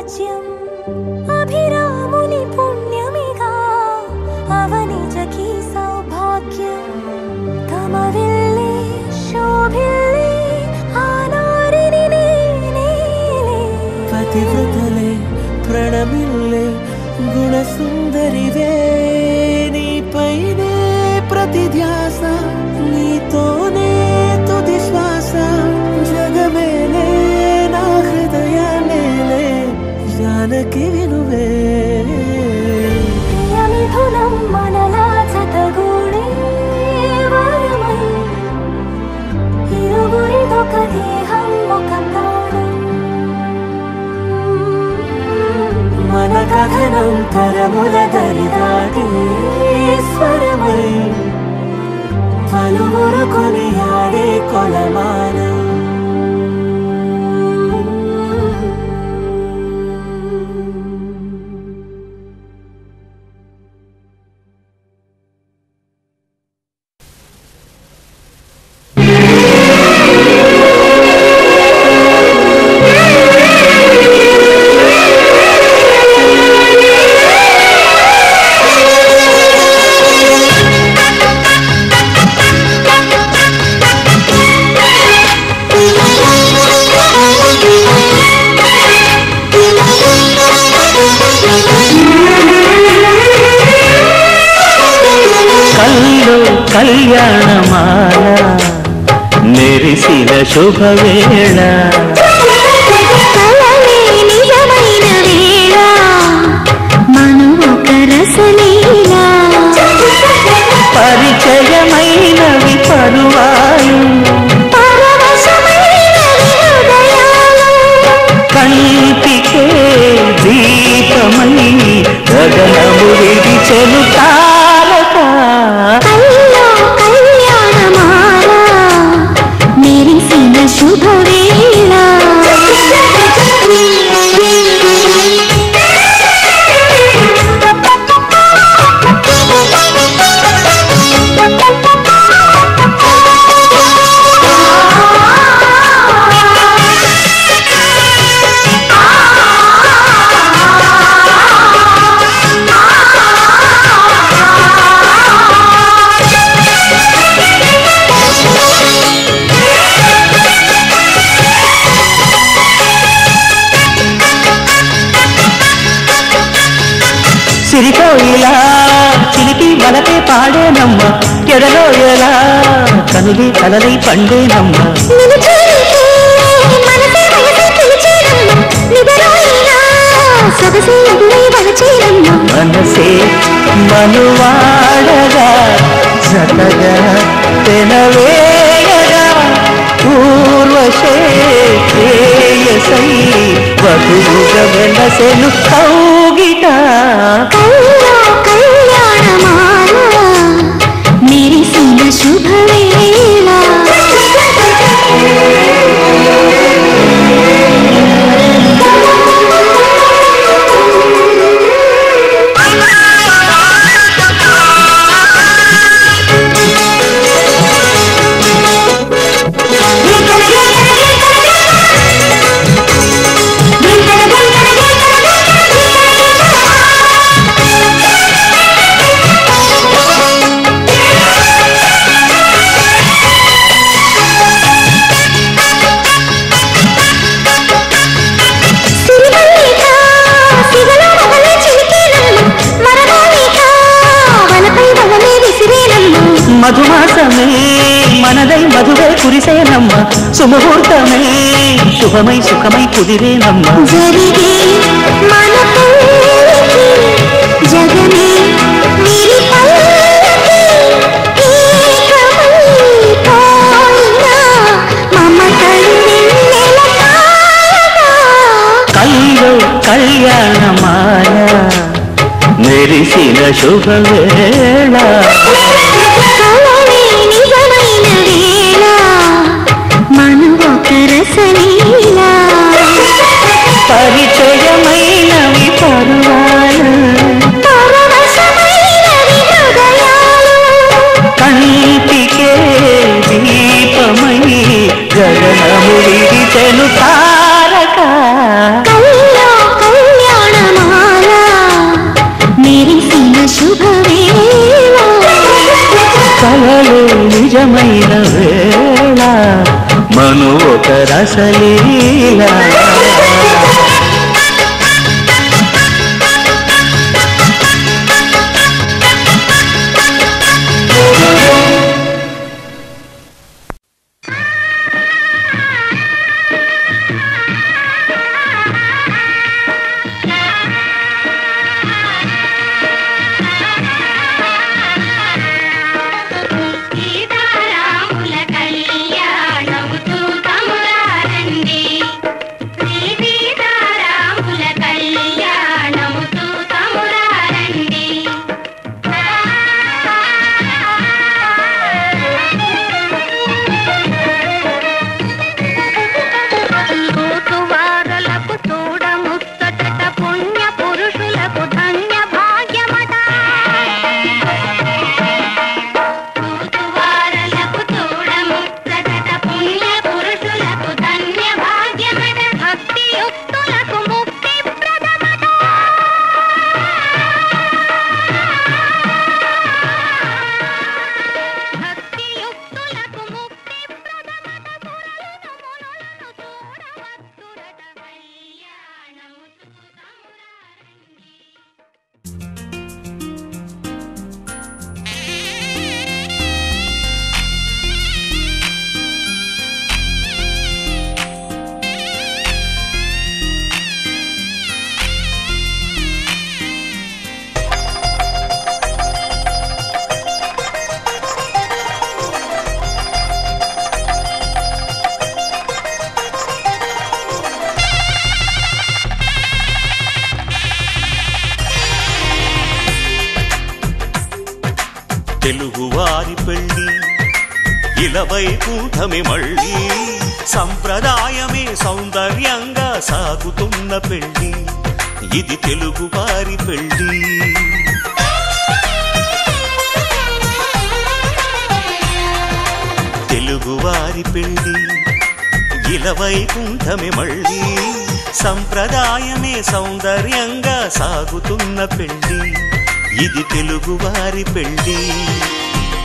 రాజ్యం అభిరాముని పుణ్యమిగా అవనిజకి సౌభాగ్యం తమవిల్లే శోభిల్లే ఆనారిని నేనే పతివ్రతలే ప్రణమిల్లే గుణసుందరివే నీపైనే ప్రతి ధ్యాస నీతోనే తుది శ్వాస జగమేలే నా హృదయాన్నేలే జానకి వినువే ప్రియమిథునం మనలా జతగూడే వరమై ఇరువురిదొక దేహం ఒక ప్రాణం మన గగనం తరముల దరిదాటి స్వరమై పలువురు కొనియాడే కొలమానం కళ్యాణమాల మెరిసిన శుభవేళ నిజమైన వేళ మను ఒక రసలీల పరిచయమైనవి పరువాలు కంటికే దీపమై గగనము విడిచెను తారక మెరిసిన శుభవేళ సిరికోయిలా చిలిపి వలపే పాడేనమ్మ ఎడలో ఎలా కనులి కలలై పండేనమ్మ మనసే మనువాడగా జతగా తెనవేయగా పూర్వశే శ్రేయసై వధువుగా వెలసెను కౌగిట కళ్యాణమాల మెరిసిన శుభవేళ మధుమాసమే మనదై మధువే కురిసేనమ్మ సుముహూర్తమే శుభమై సుఖమై కుదిరేనమ్మ జరిగే మన జగమే వీరి పల్లకి ఏకమై పోయిన మమతలు నిన్నెల కల్లో కళ్యాణమాల మెరిసిన శుభవేళ నిజమైన వేళ మను ఒక రసలీల పరిచయమైనవి పరువాలు కంటికే దీపమై గగనము విడిచెను తారక కల్లో ప్రియమైన వేళ మను ఒక రసలీల. తెలుగువారి పెళ్ళి ఇలవైకుంఠమే మళ్ళీ సంప్రదాయమే సౌందర్యంగా సాగుతున్న పెళ్ళి ఇది తెలుగువారి పెళ్ళి. తెలుగువారి పెళ్ళి ఇలవైకుంఠమే మళ్ళీ సంప్రదాయమే సౌందర్యంగా సాగుతున్న పెళ్ళి ఇది తెలుగువారి పెళ్ళి.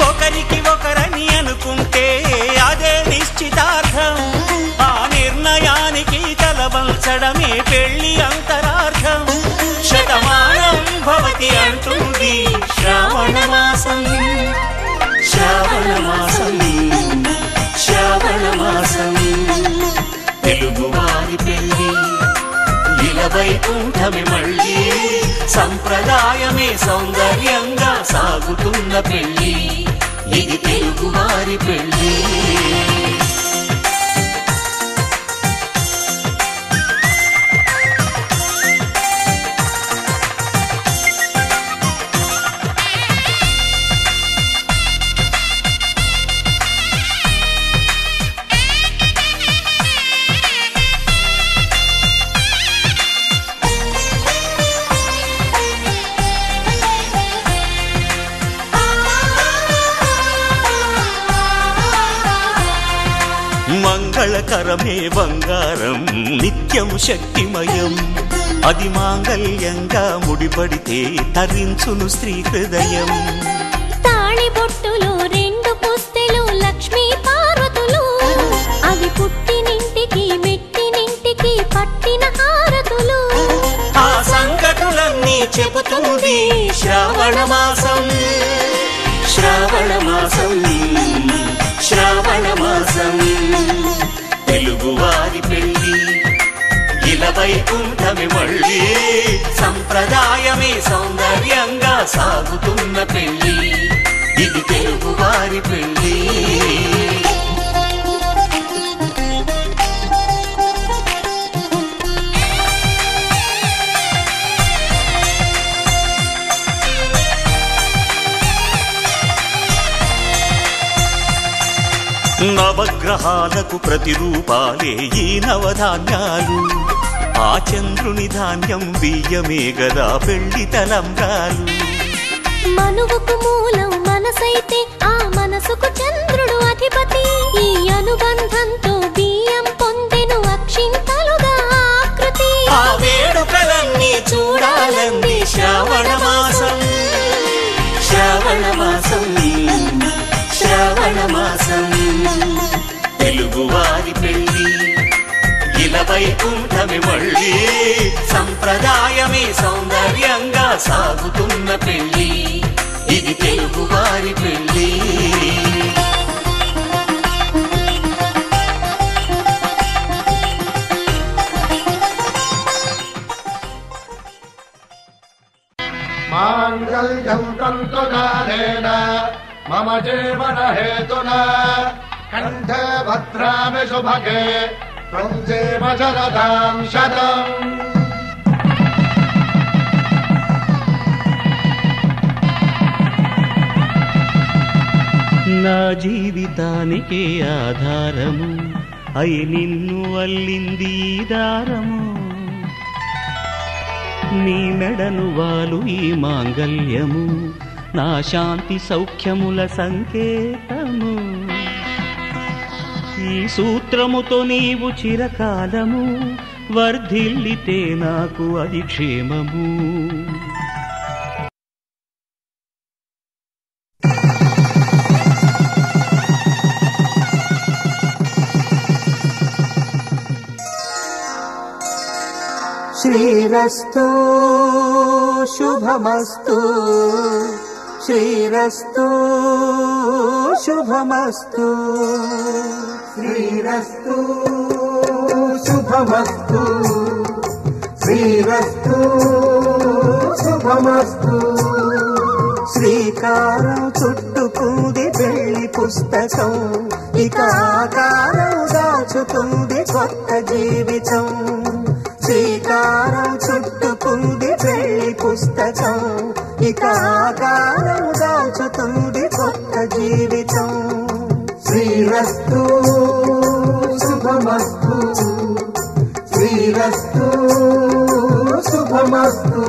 ఒకరికి ఒకరని అనుకుంటే అదే నిశ్చితార్థం, ఆ నిర్ణయానికి తలవంచడమే పెళ్ళి అంతరార్థం. శతమానం భవతి అంటుంది శ్రావణ మాసం, శ్రావణ మాసం, శ్రావణ మాసం. తెలుగువారి పెళ్ళి ఇలవైకుంఠమే మళ్ళీ సంప్రదాయమే సౌందర్యంగా సాగుతున్న పెళ్ళి ఇది తెలుగువారి పెళ్ళి. మంగళకరమే బంగారం నిత్యం శక్తిమయం, అది మాంగళ్యంగా ముడిపడితే తరించును స్త్రీ హృదయం. తాళి బొట్టులో రెండు పుస్తెలు లక్ష్మీ పార్వతులు, అవి పుట్టినింటికి మెట్టినింటికి పట్టిన హారతులు. ఆ సంగతులన్నీ చెబుతుంది శ్రావణ మాసం, శ్రావణ మాసం, శ్రావణ మాసం. తెలుగువారి పెళ్ళి ఇలవైకుంఠమే మళ్ళీ సంప్రదాయమే సౌందర్యంగా సాగుతున్న పెళ్ళి ఇది తెలుగువారి పెళ్ళి. నవగ్రహాలకు ప్రతిరూపాలే ఈ నవధాన్యాలు, ఆ చంద్రుని ధాన్యం బియ్యమే గదా పెళ్లి తలంబ్రాలు. మనువుకు మూలం మనసైతే ఆ మనసుకు చంద్రుడు అధిపతి, ఈ అనుబంధంతో బియ్యం పొందెను అక్షింతలుగా ఆకృతి. ఆ వేడుకలన్నీ చూడాలంది శ్రావణ మాసం, శ్రావణ మాసం, శ్రావణ మాసం. వైకుంఠమి మళ్ళీ సంప్రదాయమే సౌందర్యంగా సాగుతున్న పెళ్లి ఇది తెలుగు వారి పెళ్లి మాంగళ్యం తంతునానేన మమ జీవన హేతునా కంఠే భద్రామి శుభగే త్వం జీవ శరదాం శతం. నా జీవితానికే ఆధారము అయి నిన్ను అల్లింది దారము నీ మెడను వాలు ఈ మాంగల్యము నా శాంతి సౌఖ్యముల సంకేతము ఈ సూత్రముతో నీవు చిరకాలము వర్ధిల్లితే నాకు అది క్షేమము. శ్రీరస్తు శుభమస్తు శ్రీరస్తు శుభమస్తు శ్రీరస్తు శుభమస్తు శ్రీరస్తు శుభమస్తు. శ్రీకారం చుట్టుకుంది పెళ్లి పుస్తకం ఇక ఆకారం దాచుతుంది కొత్త జీవితం. శ్రీకారం చుట్టుకుంది పెళ్లి పుస్తకం ఇక ఆకారం దాచుతుంది కొత్త జీవితం. శ్రీరస్తు శుభమస్తు శ్రీరస్తు శుభమస్తు.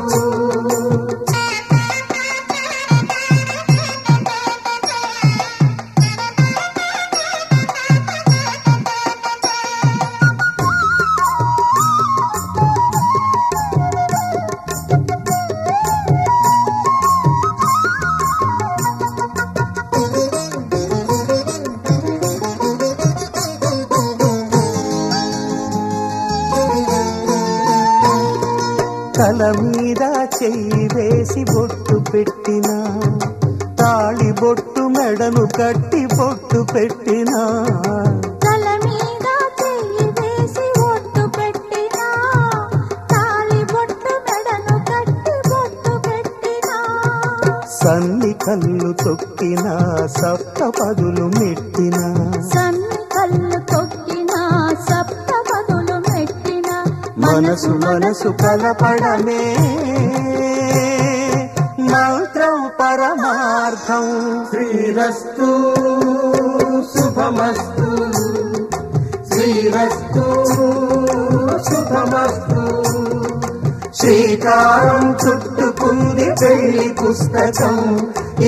తల మీద చెయ్యి వేసి బొట్టు పెట్టినా తాళి బొట్టు మెడను కట్టి బొట్టు పెట్టినా తల మీద చెయ్యి వేసి బొట్టు పెట్టినా తాళి బొట్టు మెడను కట్టి బొట్టు పెట్టినా సన్ని కళ్ళు తొక్కినా సప్త పదులు మెట్టినా సన్ని కళ్ళు తొక్కినా సప్త పదులు మెట్టినా మనసు మనసు కలపడమే మంత్రం పరమార్థం. శ్రీరస్తు శుభమస్తు శ్రీరస్తు శుభమస్తు. శ్రీకారం చుట్టుకుంది పెళ్లి పుస్తకం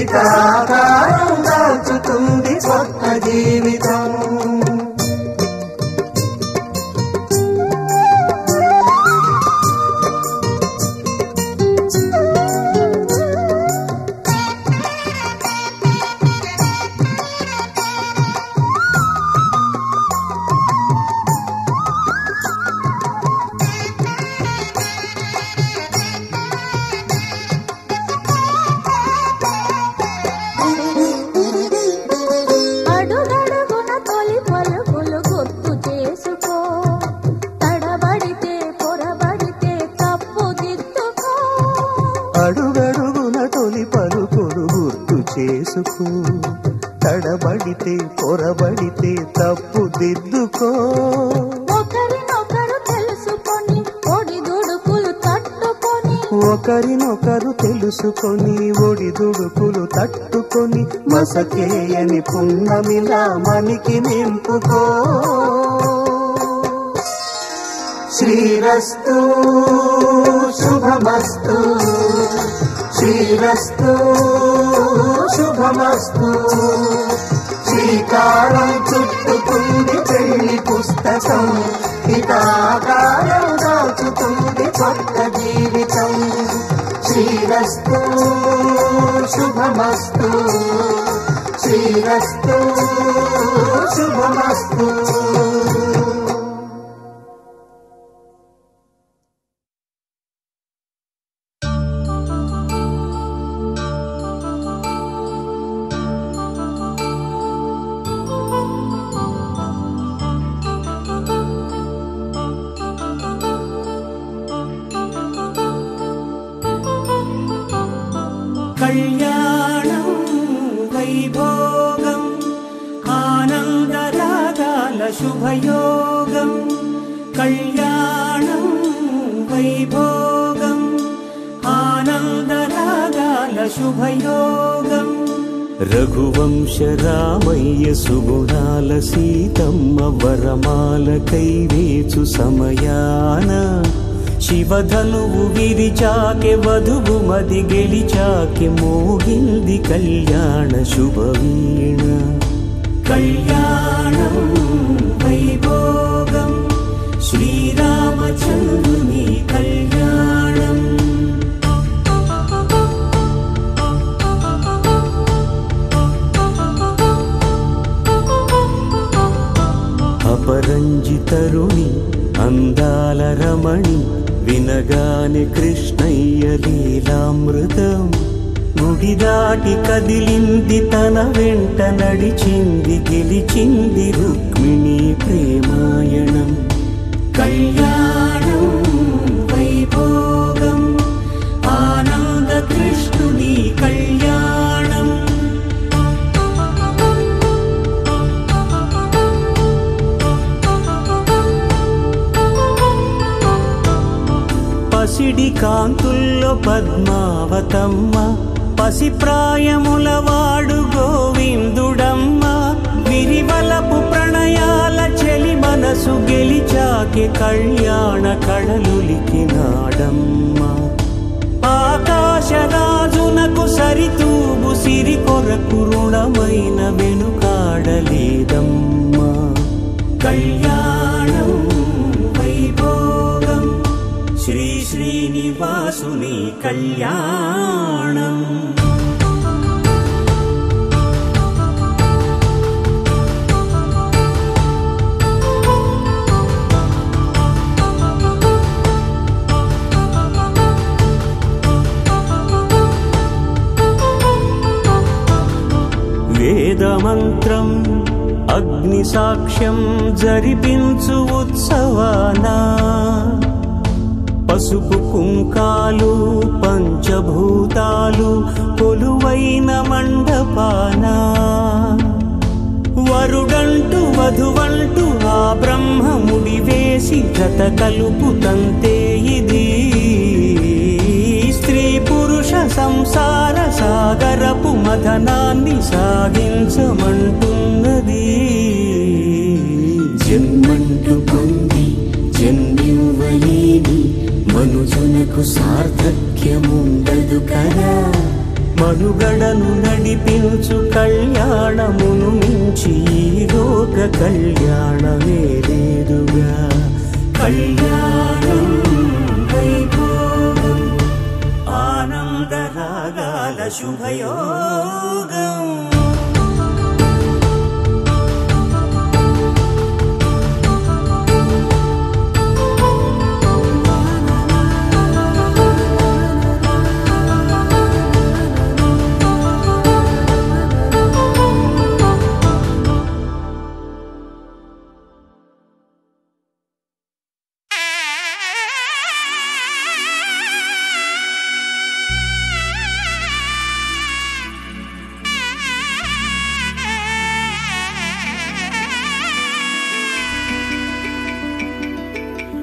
ఇక ఆకారం దాచుతుంది కొత్త జీవితం. అడుగడుగున తొలి పలుకులు గుర్తు చేసుకో తడబడితే పొరబడితే తప్పు దిద్దుకో. అడుగడుగున తొలి పలుకులు గుర్తు చేసుకో తడబడితే పొరబడితే తప్పు దిద్దుకో. ఒకరినొకరు తెలుసుకొని ఒడిదుడుకులు తట్టుకొని ఒకరినొకరు తెలుసుకొని ఒడిదుడుకులు తట్టుకొని మసకేయని పున్నమిలా మనికి నింపుకో. శ్రీరస్తు శుభమస్తు శ్రీరస్తు శుభమస్తు. శ్రీకారం చుట్టుకుంది పెళ్లి పుస్తకం ఇక ఆకారం దాచుతుంది కొత్త జీవితం. శ్రీరస్తు శుభమస్తు శ్రీరస్తు శుభమస్తు. కళ్యాణం వైభోగం ఆనందరాగాల శుభయోగం కళ్యాణం వైభోగం ఆనందరాగాల శుభయోగం రఘువంశ రామయ్య సుగుణాల సీతమ్మ వరమాల కైవేచు సమయాన శివధనువు విరిచాకె వధువు మది గెలిచాకె మోగింది కళ్యాణ శుభవీణ కళ్యాణం వైభోగం శ్రీరామచంద్రుని కళ్యాణం అపరంజి తరుణి అందాల రమణి వినగానే కృష్ణయ్య లీలామృతం గుడి దాటి కదిలింది తన వెంట నడిచింది గెలిచింది రుక్మిణి ప్రేమాయణం కళ్యాణం వైభోగం ఆనంద కృష్ణుని కళ్యాణం పసిడి కాంతుల్లో పద్మావతమ్మ పసిప్రాయముల వాడు గోవిందుడమ్మ విరివలపు ప్రణయాల చెలి మనసు గెలిచాకే కళ్యాణ కళలులికినాడమ్మ ఆకాశరాజునకు సరితూబు సిరి కొరకు రుణమైన వెనుకాడలేదమ్మ కళ్యాణం వైభోగం శ్రీ శ్రీనివాసుని కళ్యాణం వేదమంత్రం అగ్ని సాక్ష్యం జరిపించు ఉత్సవానా పసుపు కుంకాలు పంచభూతాలు కొలువైన మండపాన వరుడంటూ వధువంటూ ఆ బ్రహ్మముడి వేసి జత కలుపుతంతే ఇది స్త్రీ పురుష సంసార సాగరపు మథనాన్ని సాగించమంటున్నది జన్మంటూ పొంది జన్మివ్వలేని మనుజునకు సార్థక్యముండదు కదా మనుగడను నడిపించు కళ్యాణమును మించి ఈ లోక కళ్యాణమే లేదుగా కళ్యాణం వైభోగం ఆనందరాగాల శుభయోగం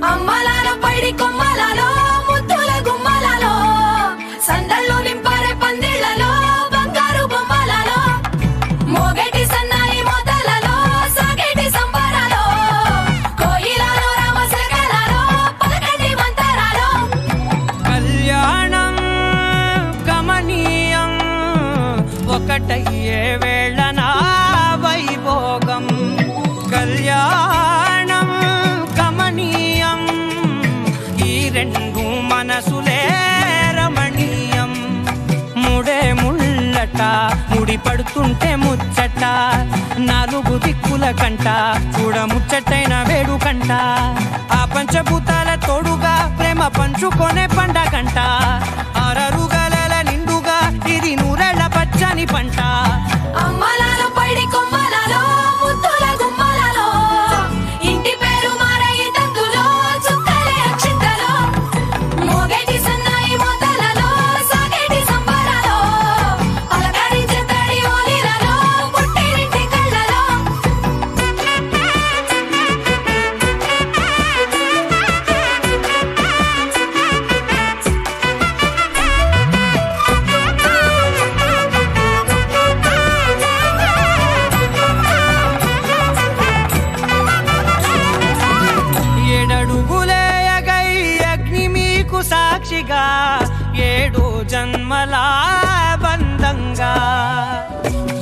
అమ్మలాలో పైడి కొమ్మలలో ముద్దుల గుమ్మలలో సందళ్ళు నింపారే పందిళ్లలో బంగారు బొమ్మలలో మోగేటి సన్నాయి మోతలలో సాగేటి సంబరాలో కోయిలలో రామశకలలో పలకండి మంతరాలో కళ్యాణం గమనీయం ఒకటయ్యే వేళనా వైభోగం కళ్యాణం గమనీయం ఈ రెండు మనసులే రమణీయం ముడే ముళ్ళట ముడి పడుతుంటే ముచ్చట నాలుగు దిక్కుల కంట చూడ ముచ్చటైన వేడుకంట ఆ పంచభూతాల తోడుగా ప్రేమ పంచుకొనే పండగంట అరరుగల నిండుగా ఇది నూరెళ్ళ పచ్చని పంట అమ్మలాలో పైడి కొమ్మలలో ముద్దుల గుమ్మలలో ఇంటి పేరు మారయి తందులో చుక్కలే అక్షింతలో మోగేటి సన్నాయి మోతలలో సాగేటి సంబరాలో పండంగా 7 జన్మల బంధంగా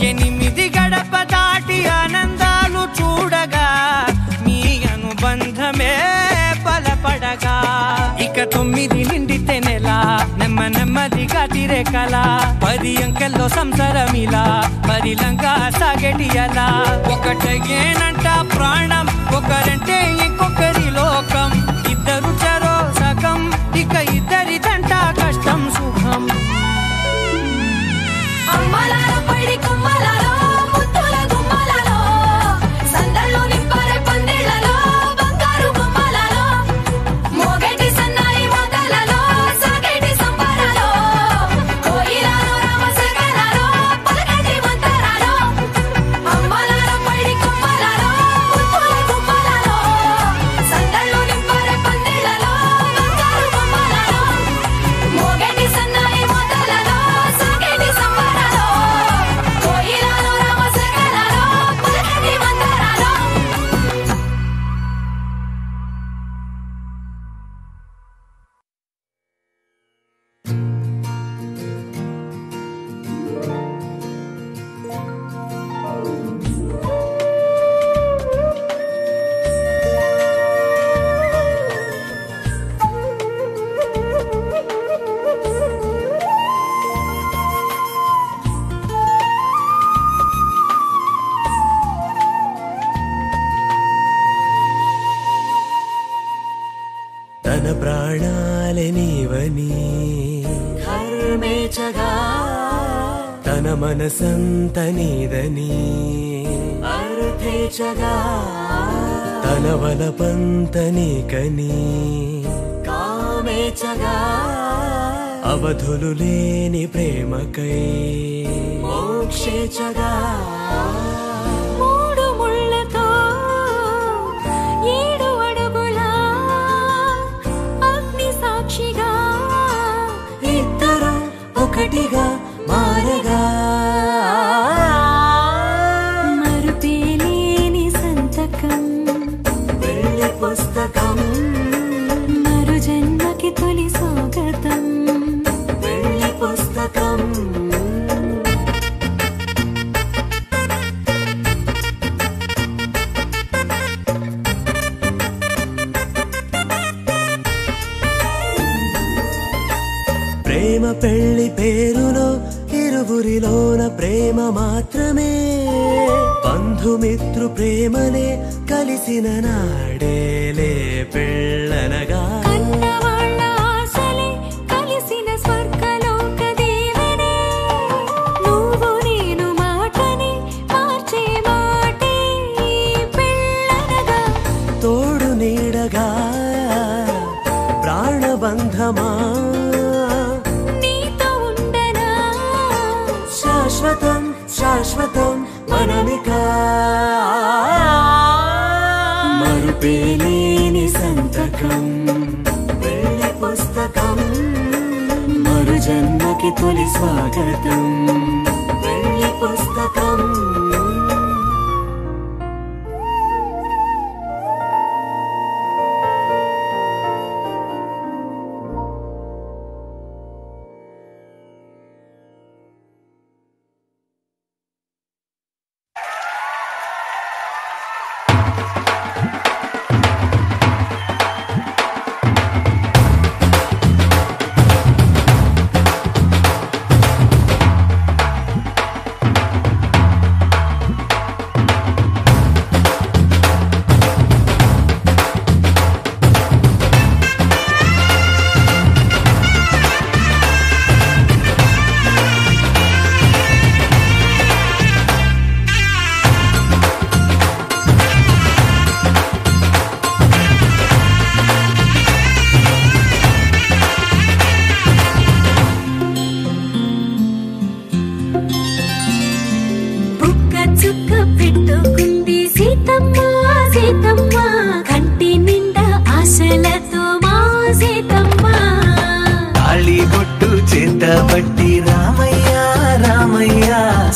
8 గడప దాటి ఆనందాలు చూడగా మీ అనుబంధమే బలపడగా ఇక 9 నిండితే నెల నెమ్మదిగా తిరే కల 10 అంకెల్లో సంసారమిలా పరిలంగా సాగేటియలా ఒకటేనంట ప్రాణం ఒకరంటే ఇంకొకరి లోకం ఇద్దరు చరో సగం ఇక ఇద్దరిదంట కష్టం సుఖం అమ్మలాలో పడి కొమ్మలాలో ముత్తుల గుమ్మలాలో సందల్లో నింపారే పందిళ్లలో బంగారు బొమ్మలాలో మోగేటి సన్నాయి మోతలలో సాగేటి సంబరాలో కోయిలాలో రామశకరాలో పలకటి మంతరాలో అమ్మలాలో పడి కొమ్మలాలో ముత్తుల గుమ్మలాలో సందల్లో నింపారే పందిళ్లలో బంగారు బొమ్మలాలో మోగేటి సన్నాయి మోతలలో సాగేటి సంబరాలో కోయిలాలో రామశకరాలో పలకటి మంతరాలో తన ప్రాణాలే నీవని ధర్మేచగా తన మనసంత నీదని అర్థేచగా తన వలపంత నీకని కామేచగా అవధులు లేని ప్రేమకై మోక్షేచగా 3 ముళ్ళతో 7 అడుగుల అగ్ని సాక్షిగా ఇద్దరు ఒకటిగా మారగా మరుపేలేని సంతకం వెళ్ళి పుస్తకం మరు జన్మకి తొలి స్వాగతం వెళ్ళి పుస్తకం ప్రేమ పెళ్లి పేరులో ఇరువురిలోన ప్రేమ మాత్రమే బంధుమిత్రు ప్రేమనే కలిసిన నాడేలే పెళ్ళనగా కన్నవాళ్ళ ఆశలే కలిసిన స్వర్గలోక దీవెనే నువ్వు నేను మాటని మార్చే మాటే పెళ్ళనగా తోడు నీడగా ప్రాణబంధమా నీతో ఉండనా శాశ్వతం శాశ్వతం మనమిక మరుపేలేని సంతకం వెళ్ళి పుస్తకం మరు జన్మకి తొలి స్వాగతం వెళ్ళి పుస్తకం పట్టబట్టి రామయ్య రామయ్య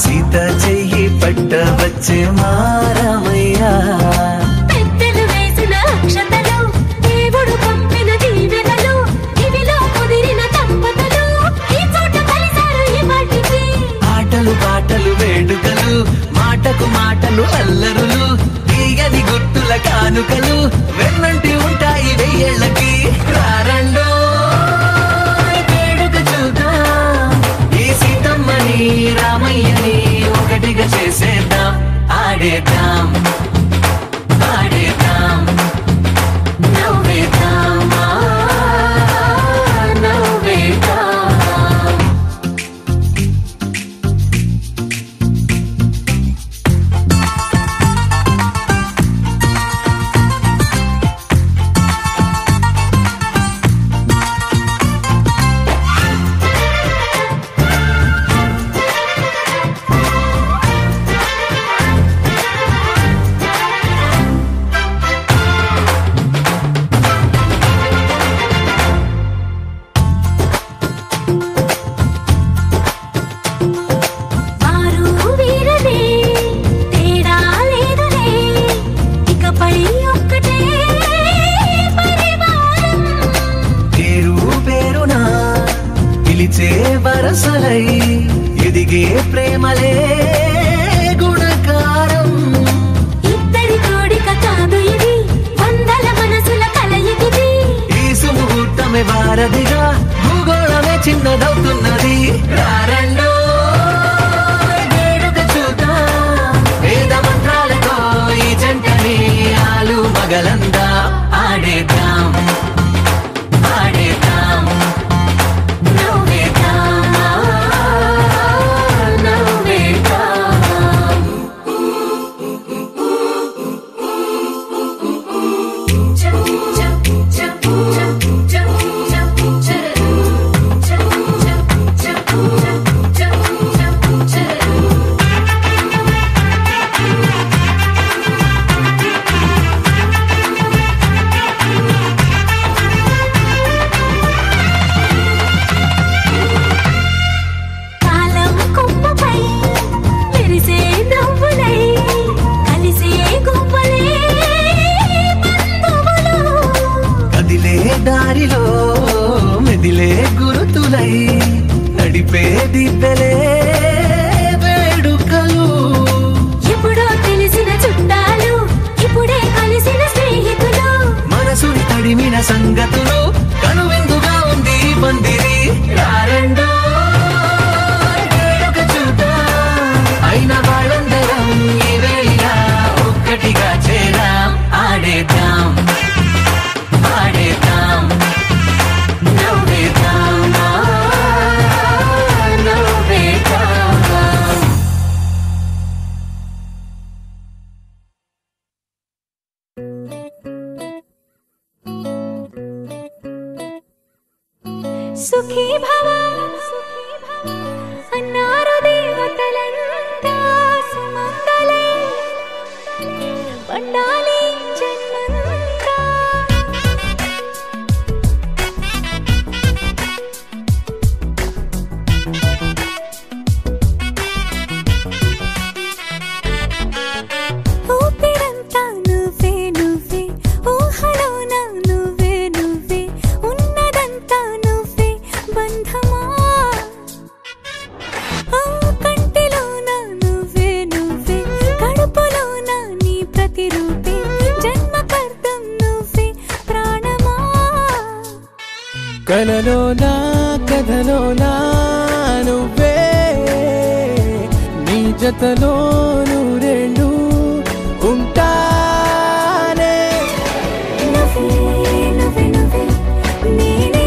సీత చెయ్యి పట్టవచ్చే మా రామయ్య పెద్దలు వేసిన అక్షతలు దేవుడు పంపిన దీవెనలు ఇవిలో కుదిరిన ఆడేద్దాం ఆడేద్దాం నవ్వేద్దామా నవ్వేద్దాం వరసలై ఎదిగే ప్రేమలే గుణకారం ఇద్దరి కోడిక కాదు ఇది వందల మనసుల కలయికిది ఈ సుముహూర్తమే వారధిగా భూగోళమే చిన్నదవుతున్నది రారండో వేడుక చూద్దాం వేద మంత్రాలతో ఈ జంటని ఆలు మగలందా ఆడేద్దాం ఆడేద్దాం దారిలో మెదిలే గురుతులై నడిపే దిబ్బెలే వేడుకలు ఎప్పుడో తెలిసిన చుట్టాలు ఇప్పుడే కలిసిన స్నేహితులు మనసుని తడిమిన సంగతులు కనువిందుగా ఉంది పందిరి రారండో వేడుక చూద్దాం అయిన వాళ్ళందరం ఈ వేళ ఒక్కటిగా చేరాం ఆడేద్దాం ఆడేద్దాం నవ్వేద్దాం నవ్వేద్దాం సుఖీ భవ అన్నారు దేవతలంతా సుమంగళే పండాలి జన్మంతా ఊపిరంతా నువ్వే నువ్వే ఊహలోన నువ్వే నువ్వే ఉన్నదంతా నువ్వే బంధమా ఆ కంటిలోన నువ్వే నువ్వే కడుపులోన నీ ప్రతిరూపే జన్మకర్తం నువ్వే ప్రాణమా కలలోనా కథలోనా నువ్వే నీ జతలో నూరేళ్ళు ఉంటానే నువ్వే నువ్వే నువ్వే నేనే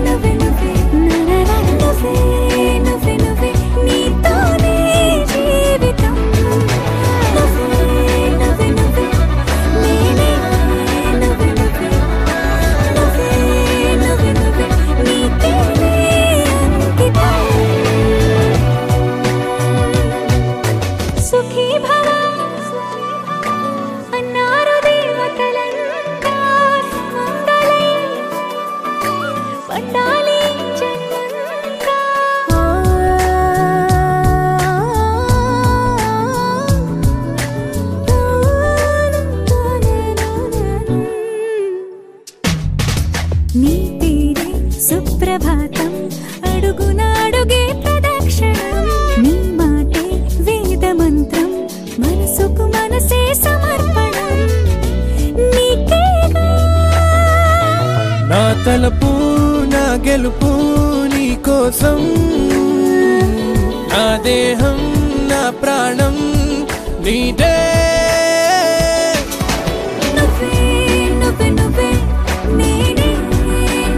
నువ్వే నువ్వే నరర నువ్వే నువ్వే నువ్వే నీతోనే జీవితం నువ్వే నువ్వే నువ్వే నేనే నువ్వే నువ్వే నువ్వే నువ్వే నువ్వే నీతోనే అంకితం సుఖీ భవ అన్నారు దేవతలంతా సుమంగళే పండాలి జన్మంతా నీ పేరే సుప్రభాతం అడుగునాడుగే ప్రదక్షిణం నీ మాటే వేద మంత్రం మనసుకు మనసే సమర్పణం నీకేగా నా తలపు నా గెలుపు నీ కోసం నా దేహం నా ప్రాణం నీదే నువ్వే నువ్వే నువ్వే నేనే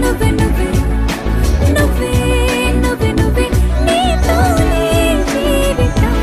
నువ్వే నువ్వే నువ్వే నువ్వే నువ్వే నీతోనే జీవితం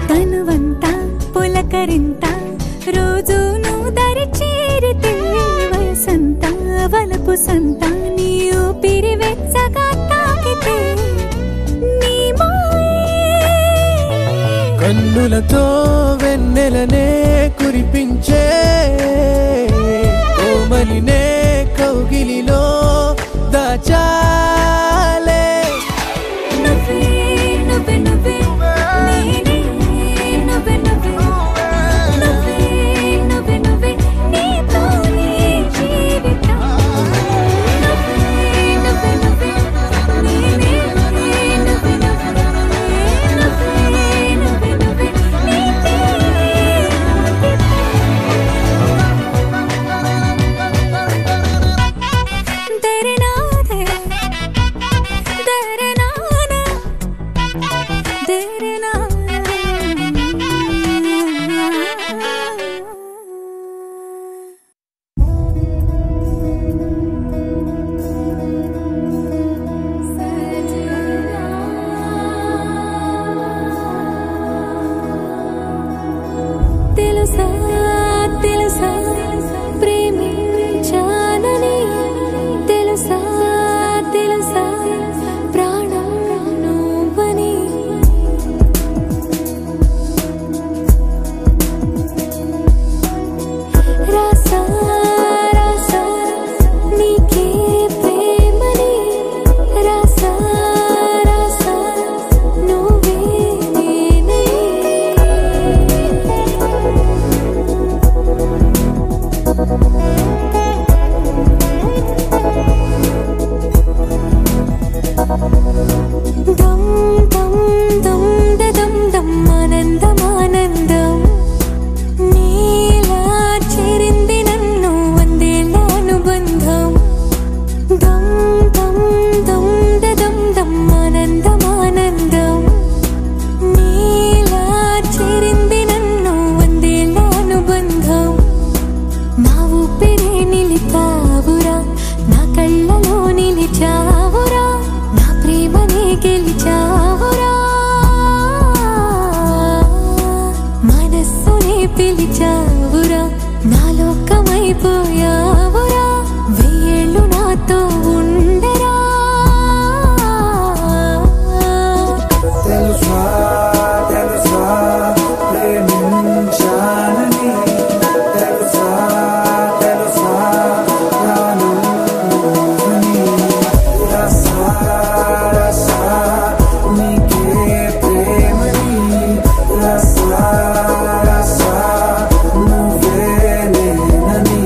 తనువంతా పులకరింత రోజు నువ్వు దరి చేరితే వయసంతా వలపు సంత నీ ఊపిరి వెచ్చగా తాకితే నీ మాయే కన్నులతో వెన్నెలనే కురిపించే కోమలినే కౌగిలిలో దాచాలే నువ్వే నువ్వే నువ్వే నేనే నువ్వే నువ్వే నువ్వే నువ్వే నువ్వే నీతోనే జీవితం నువ్వే నువ్వే నువ్వే నేనే నువ్వే నువ్వే నువ్వే నువ్వే నీతోనే దరనాదే దరనానా తెలుసా తెలుసా ప్రేమించానని తెలుసా తెలుసా ప్రాణం నువ్వని రాసా రాసా నీకే ప్రేమని రాసా రాసా నువ్వే నేనే దం దం దం దం దం ఆనందం ఆనందం నీలా చేరింది నన్ను వందేళ్ళ అనుబంధం దం దం దం దం దం ఆనందం ఆనందం నీలా చేరింది నన్ను వందేళ్ళ అనుబంధం నా ఊపిరే నిలిపావురా నా కళ్ళలో నిలిచావురా నా ప్రేమనే గెలిచావురా మనస్సునే పిలిచావురా నా లోకమైపోయావురా వెయ్యేళ్ళు నాతో ఉండరా తెలుసా తెలుసా ప్రేమించానని తెలుసా తెలుసా ప్రాణం నువ్వని రసా రసా నీకే ప్రేమని రసా రసా నువ్వే నేనని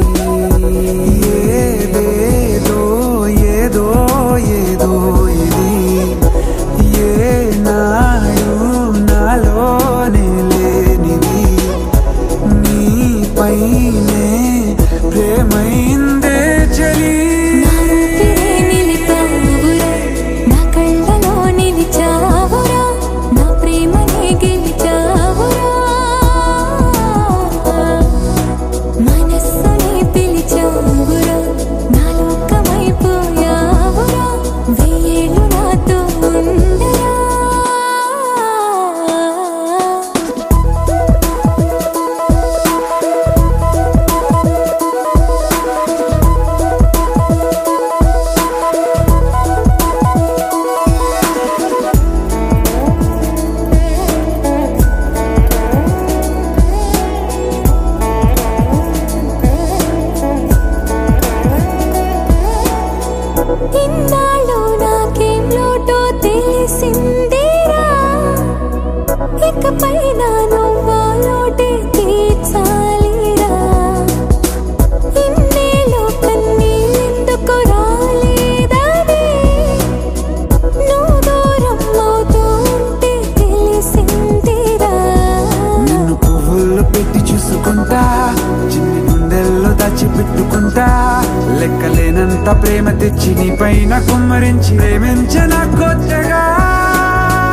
లెక్కలేనంత ప్రేమ తెచ్చి నీ పైన కుమ్మరించి ప్రేమించిన కొత్తగా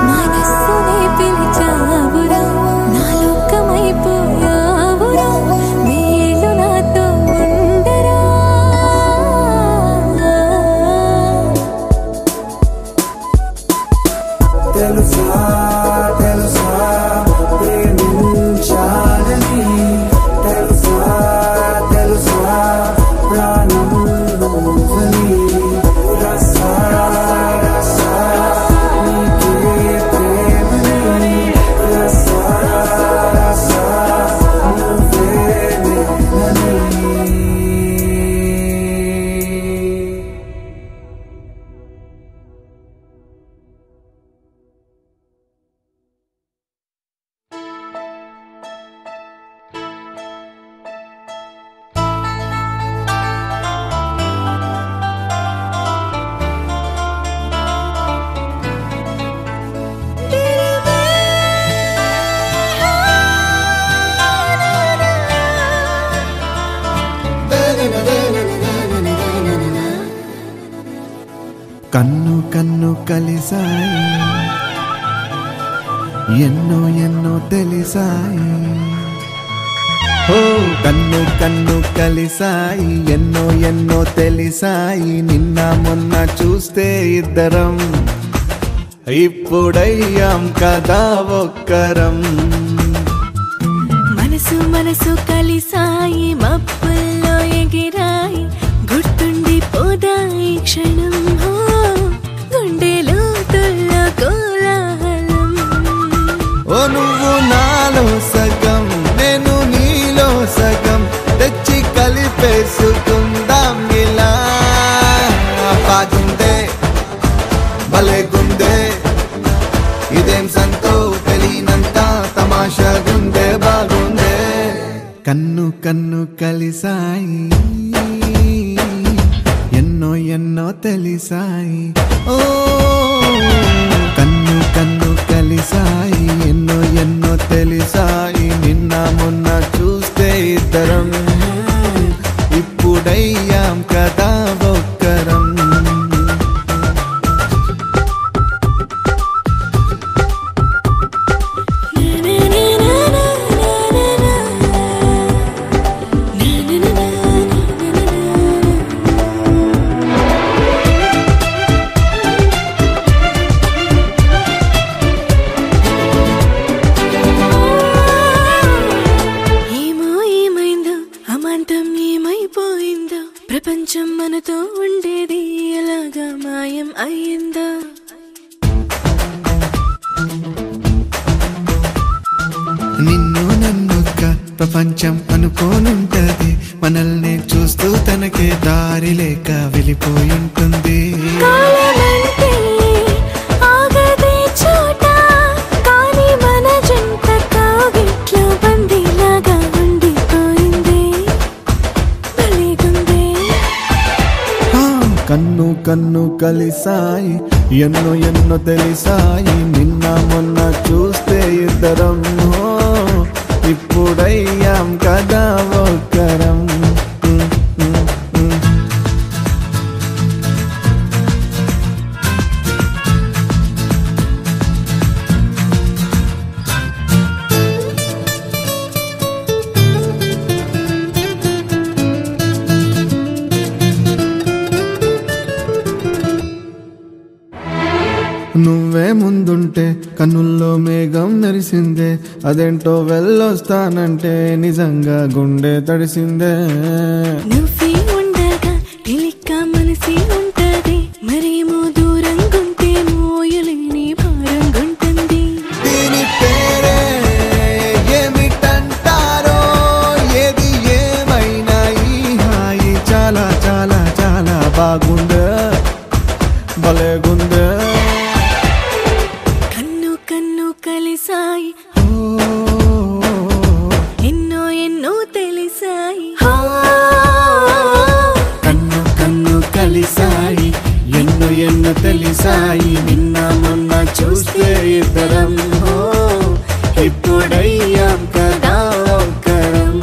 మనస్సునే పిలిచావురా నా లోకమైపోయావురా వేళ్ళు నాతో ఉండరా తెలుసా తెలుసా ప్రేమించాలని తెలుసా తెలుసా ప్రాణం నువ్వని రసా రసా నీకే ప్రేమని రసా రసా నువ్వే నేనని కన్ను కన్ను కలిసాయి ఎన్నో ఎన్నో తెలిసాయి ఓ కన్ను కన్ను కలిసాయి ఎన్నో ఎన్నో తెలిసాయి నిన్న మొన్న చూస్తే ఇద్దరం ఇప్పుడయ్యాం కదా ఒక్కరం మనసు మనసు కలిసాయి మబ్బుల్లో ఎగిరాయి గుర్తుండి పోదాయి క్షణం గుండెలో తుల్లో కోలాహలం ఓ నువ్వు నాలో సగం నేను నీలో సగం తెచ్చి కలిపేసుకుందాం ఇలా బాగుందే భలేగుందే ఇదేం సంతో తెలియనంత తమాషాగుందే బాగుందే కన్ను కన్ను కలిసాయి ఎన్నో ఎన్నో తెలిసాయి ఓ కన్ను కన్ను కలిసాయి ఎన్నో ఎన్నో తెలిసాయి నిన్న మొన్న చూస్తే ఇద్దరం ఇప్పుడయ్యాం కదా ఒక్కరం ప్రపంచం మనతో ఉండేది ఎలాగా మాయం అయ్యిందా నిన్ను నన్నుక్క ప్రపంచం అనుకోనుంటది మనల్ని చూస్తూ తనకే దారి లేక వెళ్ళిపోయుంటుంది కాలమంటే ఆగదే చోట కానీ మన జంట కాగిట్లో బందీలాగా ఉండిపోయింది భలేగుందే కన్ను కన్ను కలిసాయి ఎన్నో ఎన్నో తెలిసాయి నిన్న మొన్న చూస్తే ఇద్దరం ఇప్పుడయ్యాం కదా ఒక్కరం నువ్వే ముందుంటే కన్నుల్లో మేఘం మెరిసిందే అదేంటో వెళ్ళొస్తానంటే నిజంగా గుండె తడిసిందే నువ్వే ఉండగా తెలిక్క మనసి ఉంటది మరేమో దూరంగుంటే మోయలేని భారంగుంటుంది దీని పేరే ఏమిటంటారో ఏది ఏమైనా ఈ హాయి చాలా చాలా చాలా బాగుందే భలేగుందే కన్ను కన్ను కలిసాయి ఎన్నో ఎన్నో తెలిసాయి కన్ను కన్ను కలిసాయి ఎన్నో ఎన్నో తెలిసాయి నిన్న మొన్న చూస్తే ఇద్దరం ఇప్పుడయ్యాం కదా ఒక్కరం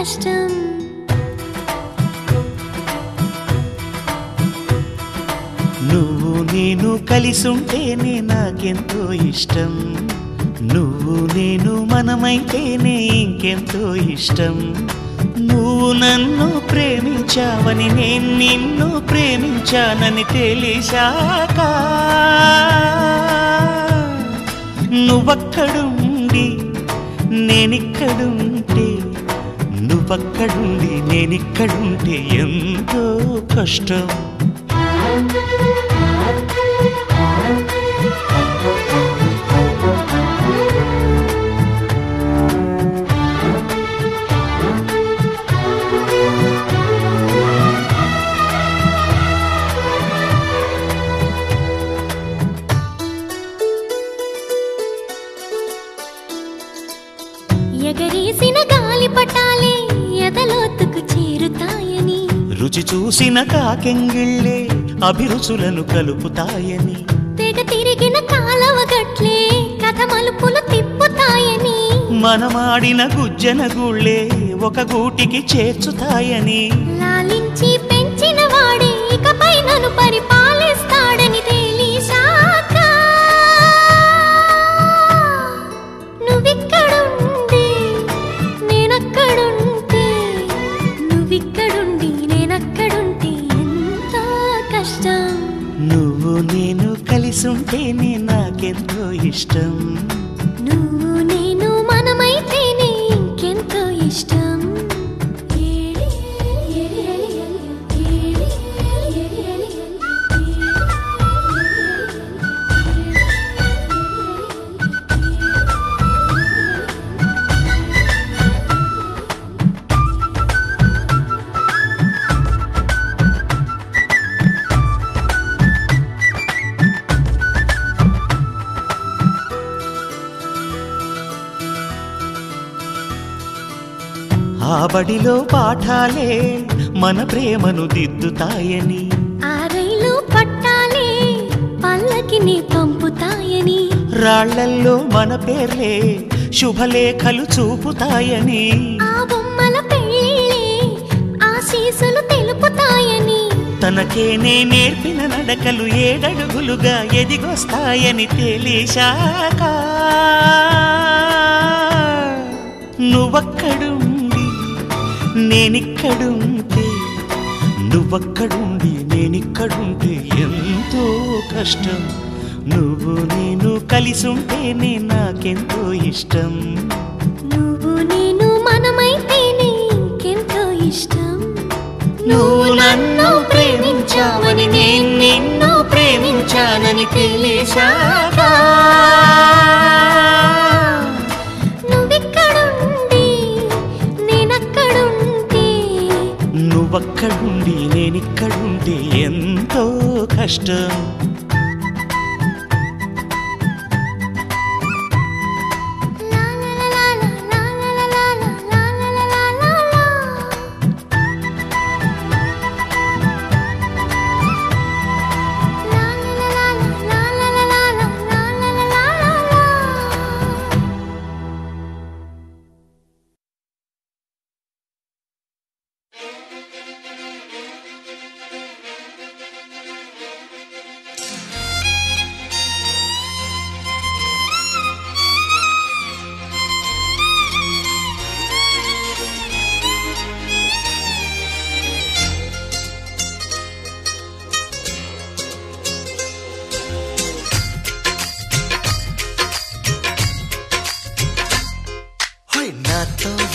కష్టం. నువ్వు నేను కలిసుంటేనే నాకెంతో ఇష్టం. నువ్వు నేను మనమైతేనే ఇంకెంతో ఇష్టం. నువ్వు నన్ను ప్రేమించావని నేను నిన్ను ప్రేమించానని తెలిసాక నువ్వక్కడుండి నేనిక్కడుంటే, నువ్వక్కడుండి నేనిక్కడుంటే ఎంతో కష్టం. ఎగరేసిన గాలి పటాలే ఎదలోతుకు చేరుతాయని, రుచి చూసిన కాకెంగిళ్ళే అభిరుచులను కలుపుతాయని, తెగ తిరిగిన కాలవ గట్లే కథ మలుపులు తిప్పుతాయని, మనమాడిన గుజ్జన గుళ్ళే ఒక గూటికి చేర్చుతాయని, లాలించి పెంచిన వాడే ఇకపై నన్ను పరిపాలిస్తాడని తెలిసాక నువ్విక్కడుండి నేనక్కడుంటే, నువ్విక్కడుండి నేనక్కడుంటే ఎంతో కష్టం. నువ్వు నేను కలిసుంటేనే నాకెంతో ఇష్టం. నువ్వు నేను మనమైతేనే ఇంకెంతో ఇష్టం. ఆ బడిలో పాఠాలే మన ప్రేమను దిద్దుతాయని, ఆ రైలు పట్టాలే పల్లకిని పంపుతాయని, రాళ్లల్లో మన పేర్లే శుభలేఖలు చూపుతాయని, ఆ బొమ్మల పెళ్ళిళ్ళే ఆశీసులు తెలుపుతాయని, తనకేనే నేర్పిన నడకలు ఏడడుగులుగా ఎదిగొస్తాయని తెలిసాక నువ్వక్కడుండి నేనిక్కడుంటే, నువ్వక్కడుండి నేనిక్కడుంటే ఎంతో కష్టం. నువ్వు నేను కలిసుంటేనే నాకెంతో ఇష్టం. నువ్వు నేను మనమైతేనే ఇంకెంతో ఇష్టం. నువ్వు నన్ను ప్రేమించావని నేను నిన్ను ప్రేమించానని తెలిసాక నువ్విక్కడుండి నేనక్కడుంటే, నువ్వక్కడుండి నేనిక్కడుంటే ఎంతో కష్టం.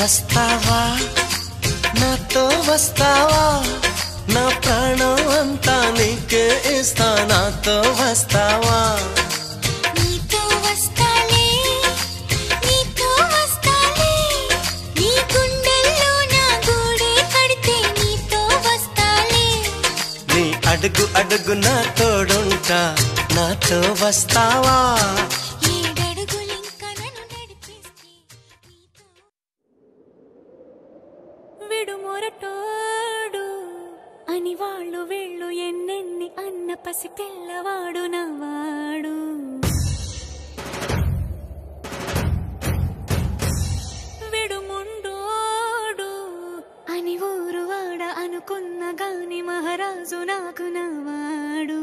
వస్తావా నాతో వస్తావా, నా ప్రాణం అంతా నీకే ఇస్తా, నాతో వస్తావా. నీతో వస్తాలే నీతో వస్తాలే, నీ గుండెల్లో నా గూడే కడితే నీతో వస్తాలే. నీ అడుగు అడుగు నా తోడుంటా, నాతో వస్తావా. విడుమొరటోడు అని వాళ్ళు వీళ్ళు ఎన్నెన్ని అన్న పసి పిల్లవాడు నవ్వాడు. విడుముండోడు మహారాజు నాకు నవాడు.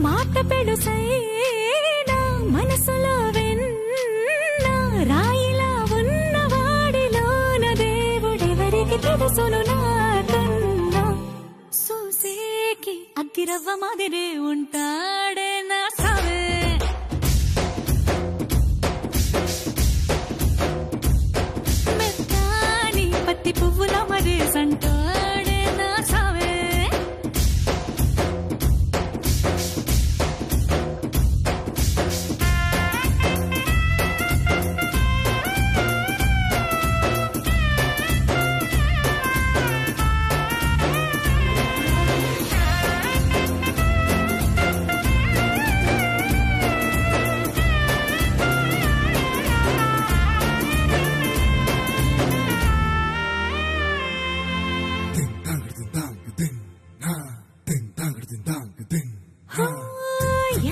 మాట పెడుసైనా మనసులో వెన్న రాయిలా ఉన్నవాడిలోన దేవుడెవరికి తెలుసును నాకన్నా. చూసేకి అగ్గిరవ్వ మాదిరే ఉంటాడే నా సావే. మెత్తాని పత్తి పువ్వుల మరేసంటాడే నా సావే.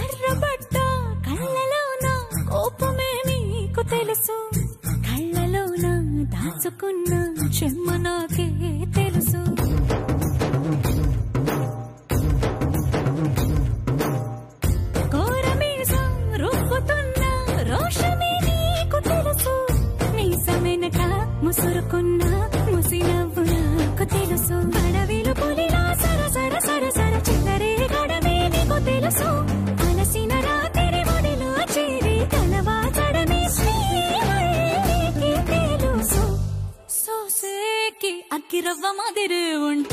ఎర్రబడ్డ కళ్ళలోన కోపమే నీకు తెలుసు, కళ్ళలోన దాచుకున్న చెమ్మ నాకే తెలుసు. కోరమీసం రుబ్బుతున్న రోషమే నీకు తెలుసు, మీసమెనక ముసురుకున్న ముసినవ్వు నాకు తెలుసు. అడవిలు పులిలా సరసర సరసర చిల్లరే గడమే నీకు తెలుసు, అలసిన రాత్రి ఒడిలో చేరి కలవాచడమే శ్రీకి తెలుసు. సోసేకి అగ్గిరవ్వ మాదిరి ఉంటా